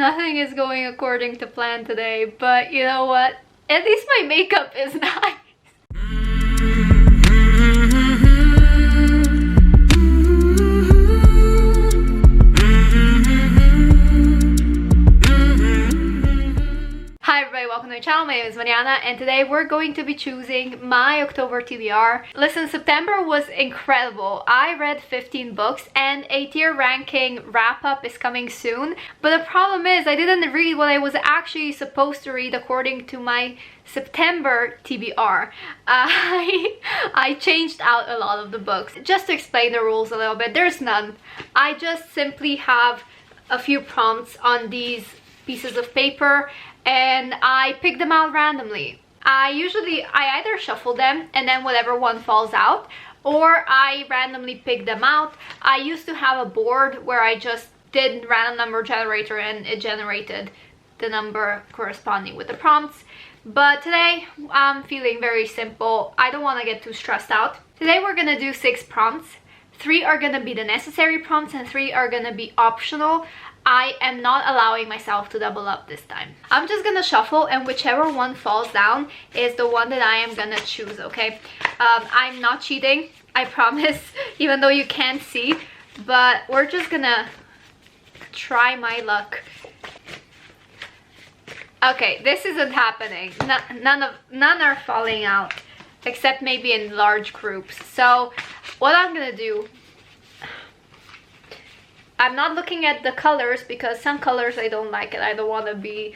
Nothing is going according to plan today, but you know what? At least my makeup is nice. Hi everybody, welcome to my channel. My name is Mariana and today we're going to be choosing my October TBR. Listen, September was incredible. I read 15 books and a tier ranking wrap-up is coming soon. But the problem is I didn't read what I was actually supposed to read according to my September TBR. I changed out a lot of the books. Just to explain the rules a little bit, there's none. I just simply have a few prompts on these pieces of paper and I pick them out randomly. I either shuffle them and then whatever one falls out, or I randomly pick them out. I used to have a board where I just did random number generator and it generated the number corresponding with the prompts. But today I'm feeling very simple. I don't want to get too stressed out. Today we're gonna do 6 prompts. 3 are gonna be the necessary prompts and 3 are gonna be optional. I am not allowing myself to double up this time. I'm just gonna shuffle and whichever one falls down is the one that I am gonna choose, okay? I'm not cheating, I promise, even though you can't see, but we're just gonna try my luck. Okay, this isn't happening. None are falling out, except maybe in large groups. So what I'm gonna do, I'm not looking at the colors because some colors I don't like and I don't want to be,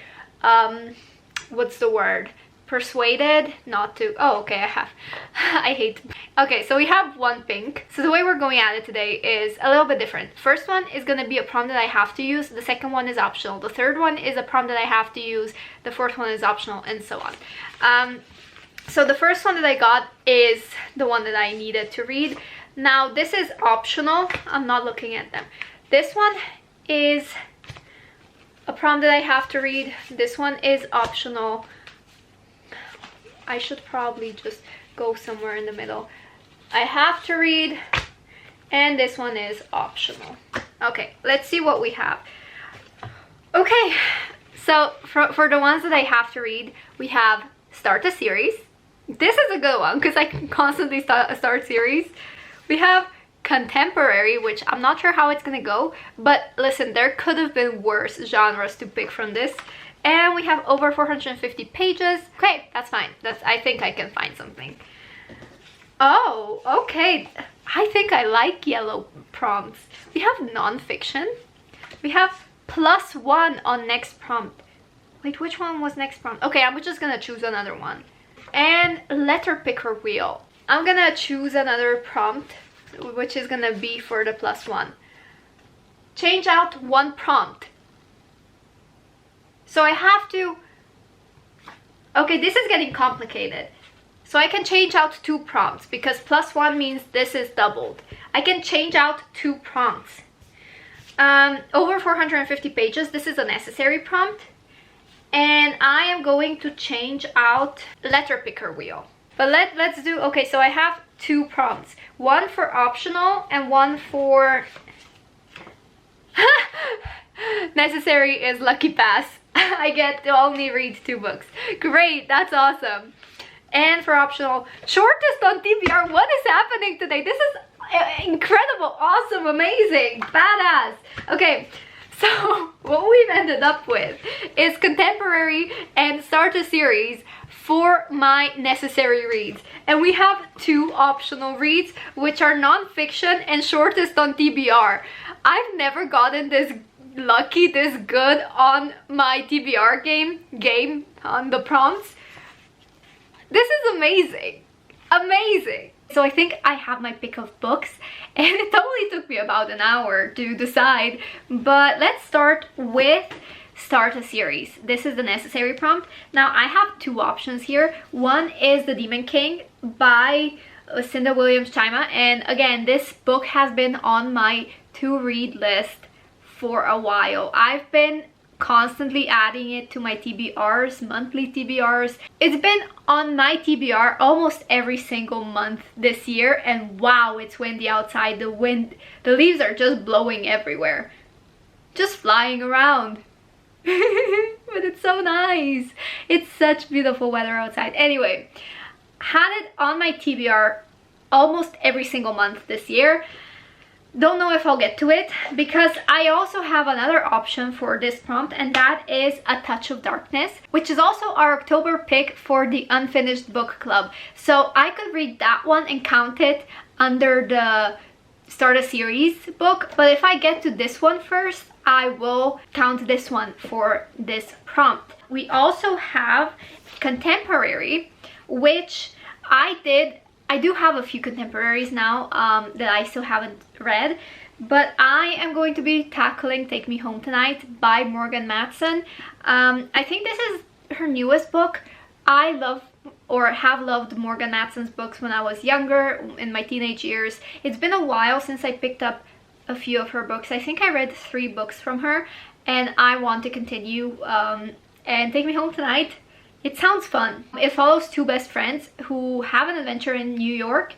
what's the word? Persuaded not to. Oh, okay, I have. I hate. Okay, so we have one pink. So the way we're going at it today is a little bit different. First one is going to be a prompt that I have to use. The second one is optional. The third one is a prompt that I have to use. The fourth one is optional, and so on. So the first one that I got is the one that I needed to read. Now this is optional. I'm not looking at them. This one is a prompt that I have to read. This one is optional. I should probably just go somewhere in the middle. I have to read, and this one is optional. Okay, let's see what we have. Okay, so for the ones that I have to read, we have start a series. This is a good one because I can constantly start series. We have contemporary, which I'm not sure how it's gonna go, but listen, there could have been worse genres to pick from this. And we have over 450 pages. Okay, that's fine. I think I can find something. Oh, okay. I think I like yellow prompts. We have nonfiction. We have +1 on next prompt. Wait, which one was next prompt? Okay, I'm just gonna choose another one. And letter picker wheel. I'm gonna choose another prompt, which is gonna be for the +1. Change out one prompt. So I have to, okay, this is getting complicated. So I can change out 2 prompts because +1 means this is doubled. I can change out 2 prompts. Over 450 pages, this is a necessary prompt. And I am going to change out letter picker wheel. But let's do, okay, so I have 2 prompts. One for optional and one for necessary is lucky pass. I get to only read 2 books. Great, that's awesome. And for optional, shortest on TBR. What is happening today? This is incredible, awesome, amazing, badass. Okay, so what we've ended up with is contemporary and start a series for my necessary reads. And we have 2 optional reads, which are non-fiction and shortest on TBR. I've never gotten this lucky, this good on my TBR game on the prompts. This is amazing. Amazing. So I think I have my pick of books and it only took me about an hour to decide. But let's start with start a series. This is the necessary prompt. Now I have 2 options here. One is The Demon King by Cinda Williams-Chima, and again, this book has been on my to read list for a while. I've been constantly adding it to my TBRs, monthly TBRs. It's been on my TBR almost every single month this year, and wow, it's windy outside. The leaves are just blowing everywhere, just flying around. But it's so nice. It's such beautiful weather outside. Anyway, had it on my TBR almost every single month this year. Don't know if I'll get to it because I also have another option for this prompt, and that is A Touch of Darkness, which is also our October pick for the Unfinished Book Club. So I could read that one and count it under the Start a Series book, but if I get to this one first, I will count this one for this prompt. We also have contemporary, which I do have a few contemporaries now that I still haven't read, but I am going to be tackling Take Me Home Tonight by Morgan Matson. I think this is her newest book. I love or have loved Morgan Matson's books when I was younger, in my teenage years. It's been a while since I picked up a few of her books. I think I read 3 books from her, and I want to continue. And Take Me Home Tonight, it sounds fun. It follows 2 best friends who have an adventure in New York,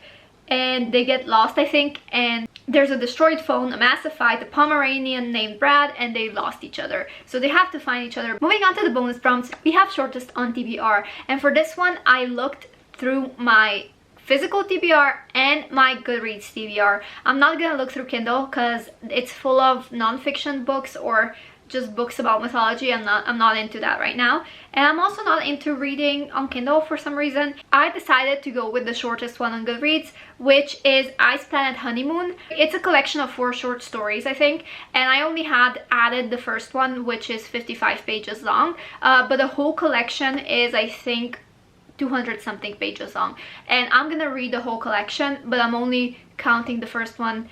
and they get lost, I think, and there's a destroyed phone, a massive fight, a Pomeranian named Brad, and they lost each other. So they have to find each other. Moving on to the bonus prompts, we have shortest on TBR. And for this one, I looked through my physical TBR and my Goodreads TBR. I'm not gonna look through Kindle because it's full of non-fiction books or just books about mythology. I'm not into that right now, and I'm also not into reading on Kindle for some reason. I decided to go with the shortest one on Goodreads, which is Ice Planet Honeymoon. It's a collection of 4 short stories, I think, and I only had added the first one, which is 55 pages long, but the whole collection is, I think, 200 something pages long, and I'm gonna read the whole collection, but I'm only counting the first one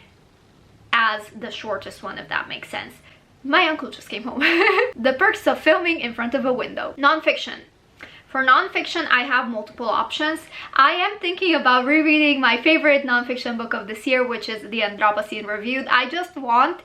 as the shortest one, if that makes sense. My uncle just came home. The perks of filming in front of a window. Non-fiction. For non-fiction, I have multiple options. I am thinking about rereading my favorite non-fiction book of this year, which is The Anthropocene Reviewed. I just want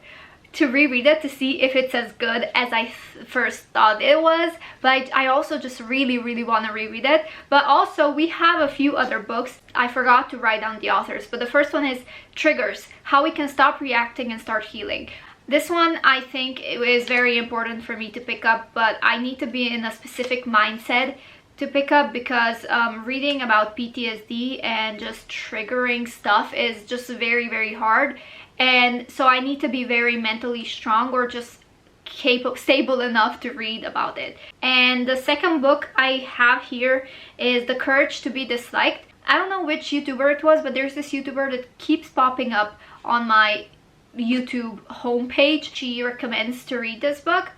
to reread it to see if it's as good as I first thought it was, but I also just really want to reread it. But also, we have a few other books. I forgot to write down the authors, but the first one is Triggers, How We Can Stop Reacting and Start Healing. This one, I think, it is very important for me to pick up, but I need to be in a specific mindset to pick up because reading about PTSD and just triggering stuff is just very hard. And so I need to be very mentally strong or just stable enough to read about it. And the second book I have here is The Courage to Be Disliked. I don't know which YouTuber it was, but there's this YouTuber that keeps popping up on my YouTube homepage. She recommends to read this book.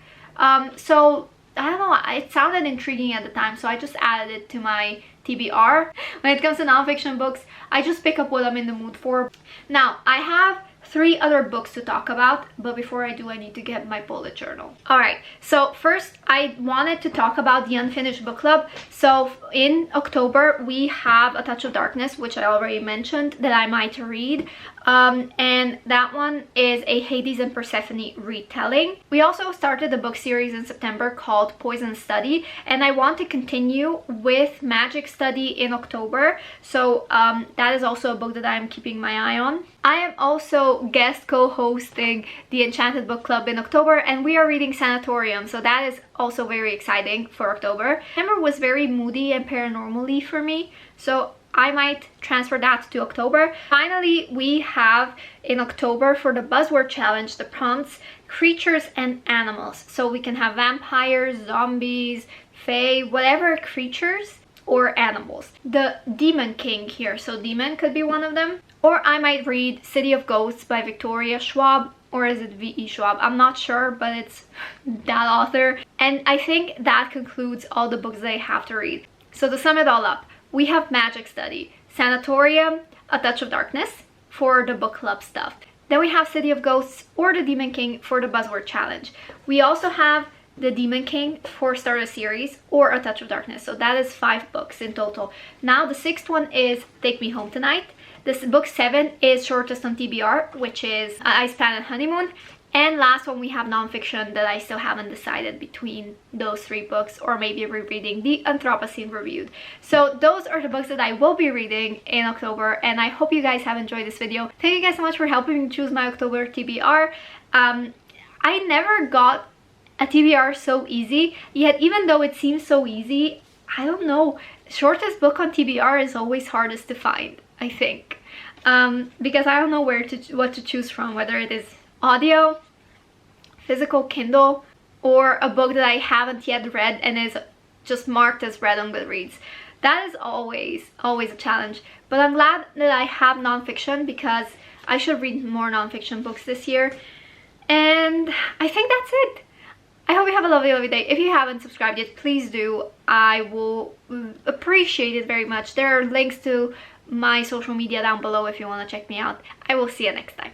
So I don't know, it sounded intriguing at the time, so I just added it to my TBR. When it comes to nonfiction books, I just pick up what I'm in the mood for. Now, I have 3 other books to talk about, but before I do, I need to get my bullet journal. Alright, so first I wanted to talk about the Unfinished Book Club. So in October, we have A Touch of Darkness, which I already mentioned that I might read. And that one is a Hades and Persephone retelling. We also started a book series in September called Poison Study, and I want to continue with Magic Study in October. So that is also a book that I'm keeping my eye on. I am also guest co-hosting the Enchanted Book Club in October, and we are reading Sanatorium, so that is also very exciting for October. September was very moody and paranormal-y for me, so I might transfer that to October. Finally, we have in October for the Buzzword Challenge the prompts creatures and animals. So we can have vampires, zombies, fae, whatever creatures or animals. The Demon King here, so demon could be one of them. Or I might read City of Ghosts by Victoria Schwab, or is it V.E. Schwab? I'm not sure, but it's that author. And I think that concludes all the books that I have to read. So to sum it all up, we have Magic Study, Sanatorium, A Touch of Darkness for the book club stuff. Then we have City of Ghosts or the Demon King for the Buzzword Challenge. We also have the Demon King for Start a Series or A Touch of Darkness. So that is 5 books in total. Now the 6th one is Take Me Home Tonight. This book 7 is shortest on TBR, which is Ice Planet Honeymoon. And last one, we have nonfiction that I still haven't decided between those 3 books, or maybe rereading the Anthropocene Reviewed. So those are the books that I will be reading in October, and I hope you guys have enjoyed this video. Thank you guys so much for helping me choose my October TBR. I never got a TBR so easy, yet even though it seems so easy, I don't know, shortest book on TBR is always hardest to find, I think. Because I don't know what to choose from, whether it is audio, physical Kindle, or a book that I haven't yet read and is just marked as read on Goodreads. That is always a challenge. But I'm glad that I have nonfiction, because I should read more nonfiction books this year. And I think that's it. I hope you have a lovely day. If you haven't subscribed yet, please do. I will appreciate it very much. There are links to my social media down below if you want to check me out. I will see you next time.